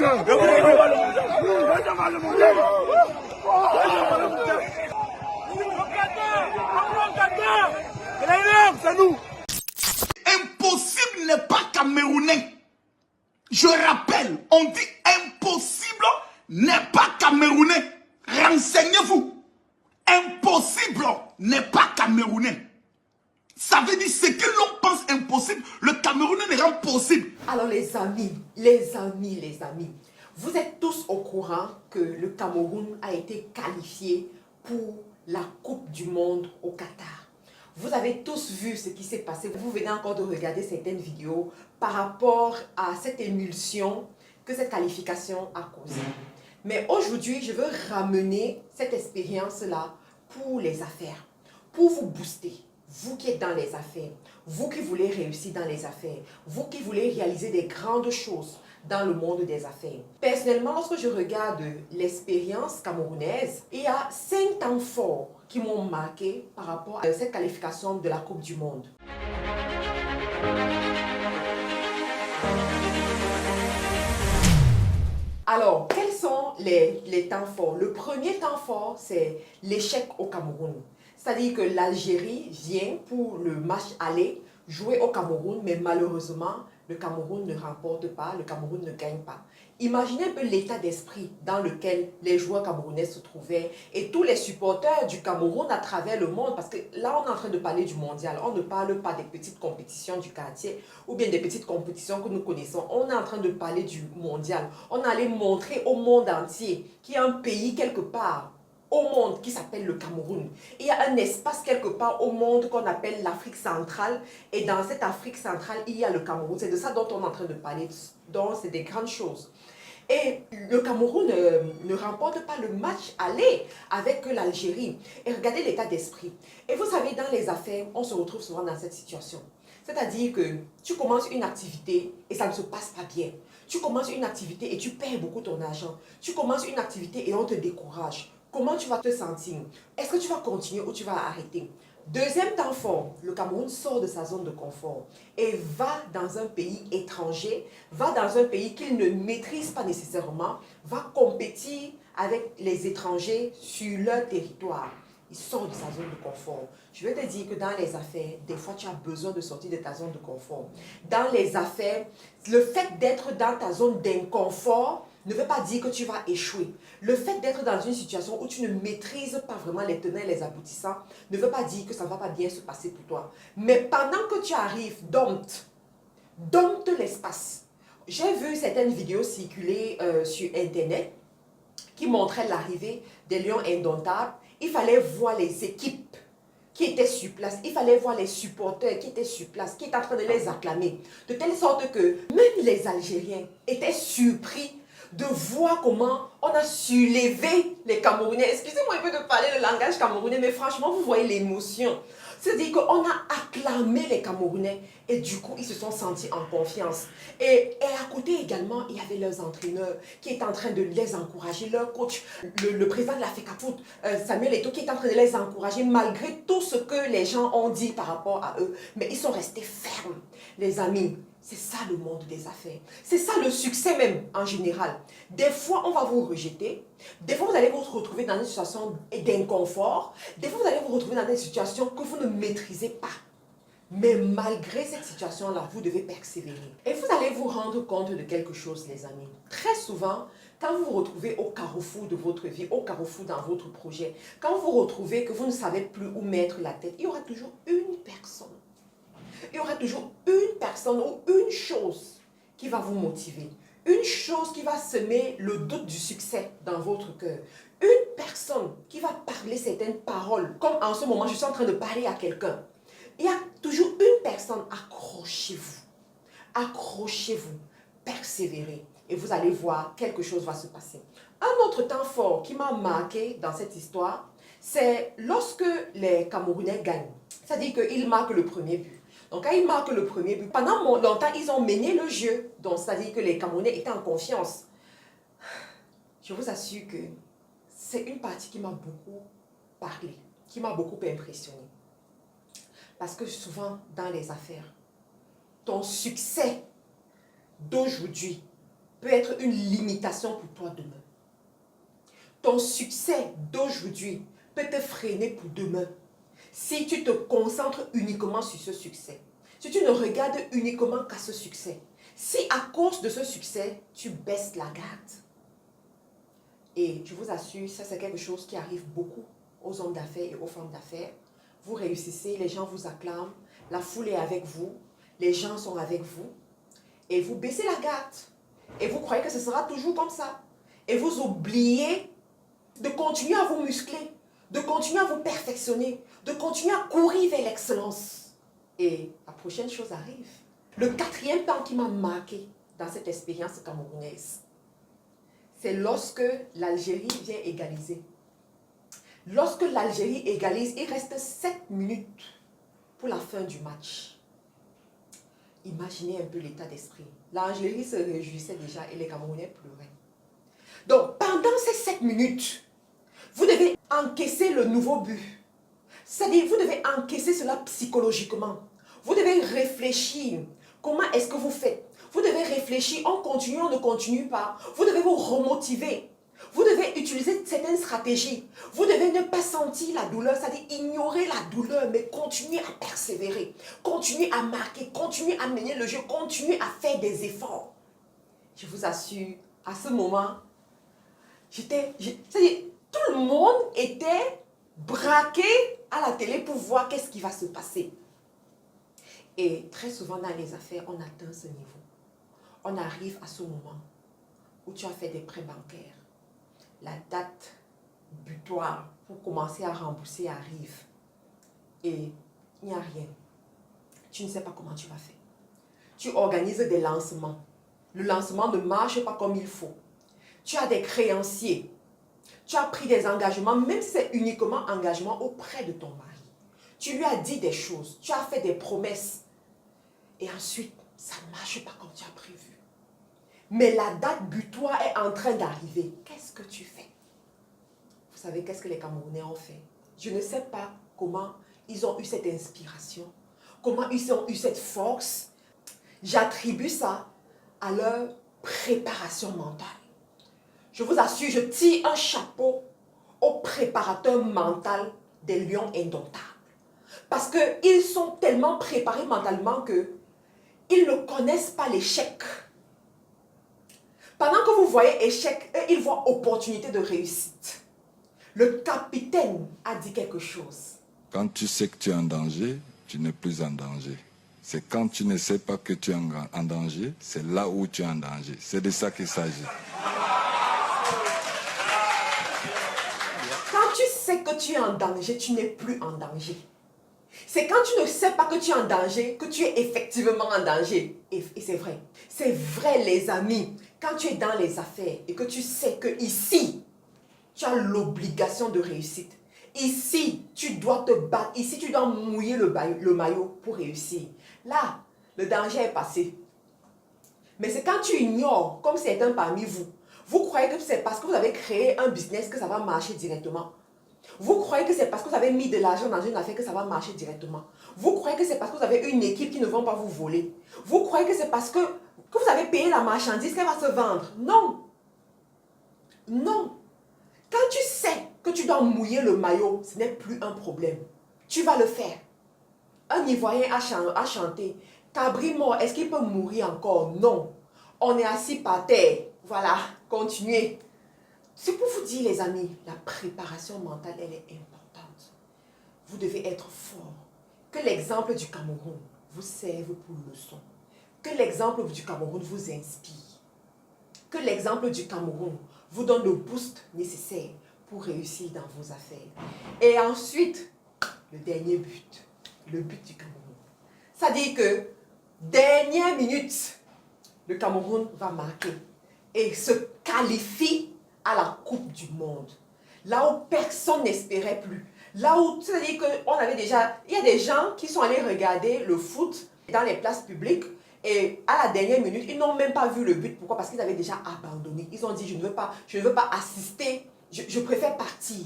Impossible n'est pas camerounais. Je rappelle, on dit impossible n'est pas camerounais. Renseignez-vous. Impossible n'est pas camerounais. Ça veut dire ce que l'on pense impossible, le Camerounais le rend possible. Alors les amis, vous êtes tous au courant que le Cameroun a été qualifié pour la Coupe du Monde au Qatar. Vous avez tous vu ce qui s'est passé. Vous venez encore de regarder certaines vidéos par rapport à cette émulsion que cette qualification a causée. Mais aujourd'hui, je veux ramener cette expérience-là pour les affaires, pour vous booster. Vous qui êtes dans les affaires, vous qui voulez réussir dans les affaires, vous qui voulez réaliser des grandes choses dans le monde des affaires. Personnellement, lorsque je regarde l'expérience camerounaise, il y a 5 temps forts qui m'ont marqué par rapport à cette qualification de la Coupe du Monde. Alors, quels sont les temps forts? Le premier temps fort, c'est l'échec au Cameroun. C'est-à-dire que l'Algérie vient pour le match aller jouer au Cameroun, mais malheureusement, le Cameroun ne remporte pas, le Cameroun ne gagne pas. Imaginez un peu l'état d'esprit dans lequel les joueurs camerounais se trouvaient et tous les supporters du Cameroun à travers le monde, parce que là, on est en train de parler du mondial, on ne parle pas des petites compétitions du quartier ou bien des petites compétitions que nous connaissons. On est en train de parler du mondial. On allait montrer au monde entier qu'il y a un pays quelque part au monde qui s'appelle le Cameroun. Il y a un espace quelque part au monde qu'on appelle l'Afrique centrale et dans cette Afrique centrale, il y a le Cameroun. C'est de ça dont on est en train de parler, donc c'est des grandes choses. Et le Cameroun ne remporte pas le match aller avec l'Algérie. Et regardez l'état d'esprit. Et vous savez, dans les affaires, on se retrouve souvent dans cette situation. C'est-à-dire que tu commences une activité et ça ne se passe pas bien. Tu commences une activité et tu perds beaucoup ton argent. Tu commences une activité et on te décourage. Comment tu vas te sentir? Est-ce que tu vas continuer ou tu vas arrêter? Deuxième temps fort, le Cameroun sort de sa zone de confort et va dans un pays étranger, va dans un pays qu'il ne maîtrise pas nécessairement, va compétir avec les étrangers sur leur territoire. Il sort de sa zone de confort. Je vais te dire que dans les affaires, des fois tu as besoin de sortir de ta zone de confort. Dans les affaires, le fait d'être dans ta zone d'inconfort ne veut pas dire que tu vas échouer. Le fait d'être dans une situation où tu ne maîtrises pas vraiment les tenants et les aboutissants ne veut pas dire que ça ne va pas bien se passer pour toi. Mais pendant que tu arrives, dompte l'espace. J'ai vu certaines vidéos circuler sur Internet qui montraient l'arrivée des lions indomptables. Il fallait voir les équipes qui étaient sur place. Il fallait voir les supporters qui étaient sur place, qui étaient en train de les acclamer. De telle sorte que même les Algériens étaient surpris de voir comment on a sulevé les Camerounais. Excusez-moi un peu de parler le langage camerounais, mais franchement, vous voyez l'émotion. C'est-à-dire qu'on a acclamé les Camerounais et du coup, ils se sont sentis en confiance. Et à côté également, il y avait leurs entraîneurs qui étaient en train de les encourager, leur coach, le président de la FECAFOOT, Samuel Eto'o, qui est en train de les encourager malgré tout ce que les gens ont dit par rapport à eux. Mais ils sont restés fermes, les amis. C'est ça le monde des affaires. C'est ça le succès même en général. Des fois, on va vous rejeter. Des fois, vous allez vous retrouver dans une situation d'inconfort. Des fois, vous allez vous retrouver dans des situations que vous ne maîtrisez pas. Mais malgré cette situation-là, vous devez persévérer. Et vous allez vous rendre compte de quelque chose, les amis. Très souvent, quand vous vous retrouvez au carrefour de votre vie, au carrefour dans votre projet, quand vous vous retrouvez que vous ne savez plus où mettre la tête, il y aura toujours une personne. Il y aura toujours une personne ou une chose qui va vous motiver. Une chose qui va semer le doute du succès dans votre cœur. Une personne qui va parler certaines paroles. Comme en ce moment, je suis en train de parler à quelqu'un. Il y a toujours une personne. Accrochez-vous. Accrochez-vous. Persévérez. Et vous allez voir, quelque chose va se passer. Un autre temps fort qui m'a marqué dans cette histoire, c'est lorsque les Camerounais gagnent. C'est-à-dire qu'ils marquent le premier but. Donc, quand ils marquent le premier but, pendant longtemps, ils ont mené le jeu. Donc, c'est-à-dire que les Camerounais étaient en confiance. Je vous assure que c'est une partie qui m'a beaucoup parlé, qui m'a beaucoup impressionné. Parce que souvent, dans les affaires, ton succès d'aujourd'hui peut être une limitation pour toi demain. Ton succès d'aujourd'hui peut te freiner pour demain si tu te concentres uniquement sur ce succès. Si tu ne regardes uniquement qu'à ce succès. Si à cause de ce succès, tu baisses la garde. Et je vous assure, ça c'est quelque chose qui arrive beaucoup aux hommes d'affaires et aux femmes d'affaires. Vous réussissez, les gens vous acclament, la foule est avec vous, les gens sont avec vous. Et vous baissez la garde. Et vous croyez que ce sera toujours comme ça. Et vous oubliez de continuer à vous muscler, de continuer à vous perfectionner, de continuer à courir vers l'excellence. Et la prochaine chose arrive. Le quatrième temps qui m'a marqué dans cette expérience camerounaise, c'est lorsque l'Algérie vient égaliser. Lorsque l'Algérie égalise, il reste 7 minutes pour la fin du match. Imaginez un peu l'état d'esprit. L'Algérie se réjouissait déjà et les Camerounais pleuraient. Donc, pendant ces 7 minutes, vous devez encaisser le nouveau but. C'est-à-dire, vous devez encaisser cela psychologiquement. Vous devez réfléchir. Comment est-ce que vous faites? Vous devez réfléchir. On continue, on ne continue pas. Vous devez vous remotiver. Vous devez utiliser certaines stratégies. Vous devez ne pas sentir la douleur, c'est-à-dire ignorer la douleur, mais continuer à persévérer. Continuer à marquer, continuer à mener le jeu, continuer à faire des efforts. Je vous assure, à ce moment, c'est-à-dire, tout le monde était braqué à la télé pour voir qu'est-ce qui va se passer. Et très souvent dans les affaires, on atteint ce niveau. On arrive à ce moment où tu as fait des prêts bancaires. La date butoir pour commencer à rembourser arrive. Et il n'y a rien. Tu ne sais pas comment tu vas faire. Tu organises des lancements. Le lancement ne marche pas comme il faut. Tu as des créanciers. Tu as pris des engagements, même si c'est uniquement engagement auprès de ton mari. Tu lui as dit des choses. Tu as fait des promesses. Et ensuite, ça ne marche pas comme tu as prévu. Mais la date butoir est en train d'arriver. Qu'est-ce que tu fais? Vous savez qu'est-ce que les Camerounais ont fait? Je ne sais pas comment ils ont eu cette inspiration, comment ils ont eu cette force. J'attribue ça à leur préparation mentale. Je vous assure, je tire un chapeau au préparateur mental des lions indomptables. Parce qu'ils sont tellement préparés mentalement qu'ils ne connaissent pas l'échec. Pendant que vous voyez échec, eux, ils voient opportunité de réussite. Le capitaine a dit quelque chose. Quand tu sais que tu es en danger, tu n'es plus en danger. C'est quand tu ne sais pas que tu es en danger, c'est là où tu es en danger. C'est de ça qu'il s'agit. Quand tu sais que tu es en danger, tu n'es plus en danger. C'est quand tu ne sais pas que tu es en danger, que tu es effectivement en danger. Et c'est vrai. C'est vrai, les amis. Quand tu es dans les affaires et que tu sais que ici, tu as l'obligation de réussite. Ici, tu dois te battre. Ici, tu dois mouiller le maillot pour réussir. Là, le danger est passé. Mais c'est quand tu ignores, comme certains parmi vous, vous croyez que c'est parce que vous avez créé un business que ça va marcher directement. Vous croyez que c'est parce que vous avez mis de l'argent dans une affaire que ça va marcher directement. Vous croyez que c'est parce que vous avez une équipe qui ne va pas vous voler. Vous croyez que c'est parce que vous avez payé la marchandise qu'elle va se vendre. Non. Non. Quand tu sais que tu dois mouiller le maillot, ce n'est plus un problème. Tu vas le faire. Un Ivoirien a chanté. Cabri mort, est-ce qu'il peut mourir encore? Non. On est assis par terre. Voilà, continuez. C'est pour vous dire, les amis, la préparation mentale, elle est importante. Vous devez être fort. Que l'exemple du Cameroun vous serve pour leçon. Que l'exemple du Cameroun vous inspire. Que l'exemple du Cameroun vous donne le boost nécessaire pour réussir dans vos affaires. Et ensuite, le dernier but. Le but du Cameroun. Ça dit que, dernière minute, le Cameroun va marquer et se qualifie à la Coupe du Monde. Là où personne n'espérait plus. Là où, c'est-à-dire qu'on avait déjà... Il y a des gens qui sont allés regarder le foot dans les places publiques et à la dernière minute, ils n'ont même pas vu le but. Pourquoi? Parce qu'ils avaient déjà abandonné. Ils ont dit, je ne veux pas assister, je préfère partir.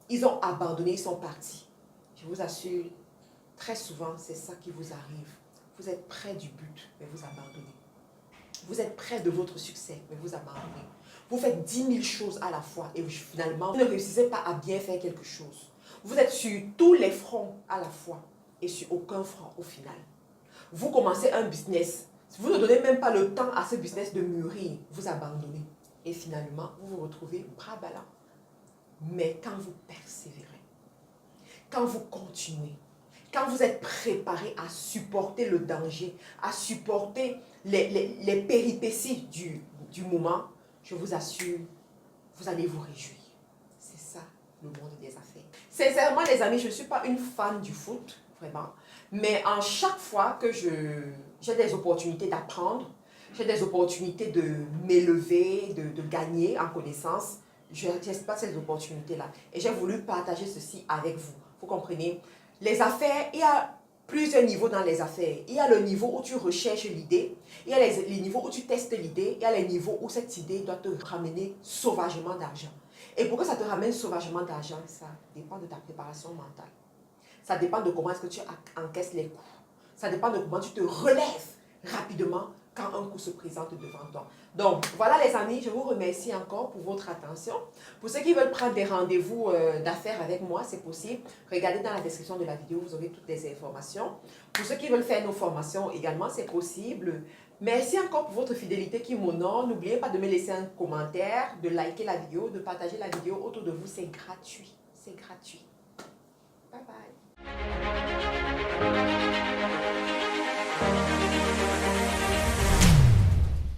Ils ont abandonné, ils sont partis. Je vous assure, très souvent, c'est ça qui vous arrive. Vous êtes près du but, mais vous abandonnez. Vous êtes près de votre succès, mais vous abandonnez. Vous faites 10 000 choses à la fois et finalement, vous ne réussissez pas à bien faire quelque chose. Vous êtes sur tous les fronts à la fois et sur aucun front au final. Vous commencez un business. Vous ne donnez même pas le temps à ce business de mûrir. Vous abandonnez. Et finalement, vous vous retrouvez bras ballants. Mais quand vous persévérez, quand vous continuez, quand vous êtes préparé à supporter le danger, à supporter les péripéties du moment, je vous assure, vous allez vous réjouir. C'est ça, le monde des affaires. Sincèrement, les amis, je ne suis pas une fan du foot, vraiment. Mais en chaque fois que j'ai des opportunités d'apprendre, j'ai des opportunités de m'élever, de gagner en connaissance, je n'exploite pas ces opportunités-là. Et j'ai voulu partager ceci avec vous. Vous comprenez? Les affaires, il y a plusieurs niveaux dans les affaires. Il y a le niveau où tu recherches l'idée, il y a les niveaux où tu testes l'idée, il y a les niveaux où cette idée doit te ramener sauvagement d'argent. Et pour que ça te ramène sauvagement d'argent, ça dépend de ta préparation mentale. Ça dépend de comment est-ce que tu encaisses les coups. Ça dépend de comment tu te relèves rapidement quand un coup se présente devant toi. Donc, voilà les amis, je vous remercie encore pour votre attention. Pour ceux qui veulent prendre des rendez-vous d'affaires avec moi, c'est possible. Regardez dans la description de la vidéo, vous aurez toutes les informations. Pour ceux qui veulent faire nos formations également, c'est possible. Merci encore pour votre fidélité qui m'honore. N'oubliez pas de me laisser un commentaire, de liker la vidéo, de partager la vidéo autour de vous. C'est gratuit. C'est gratuit. Bye bye.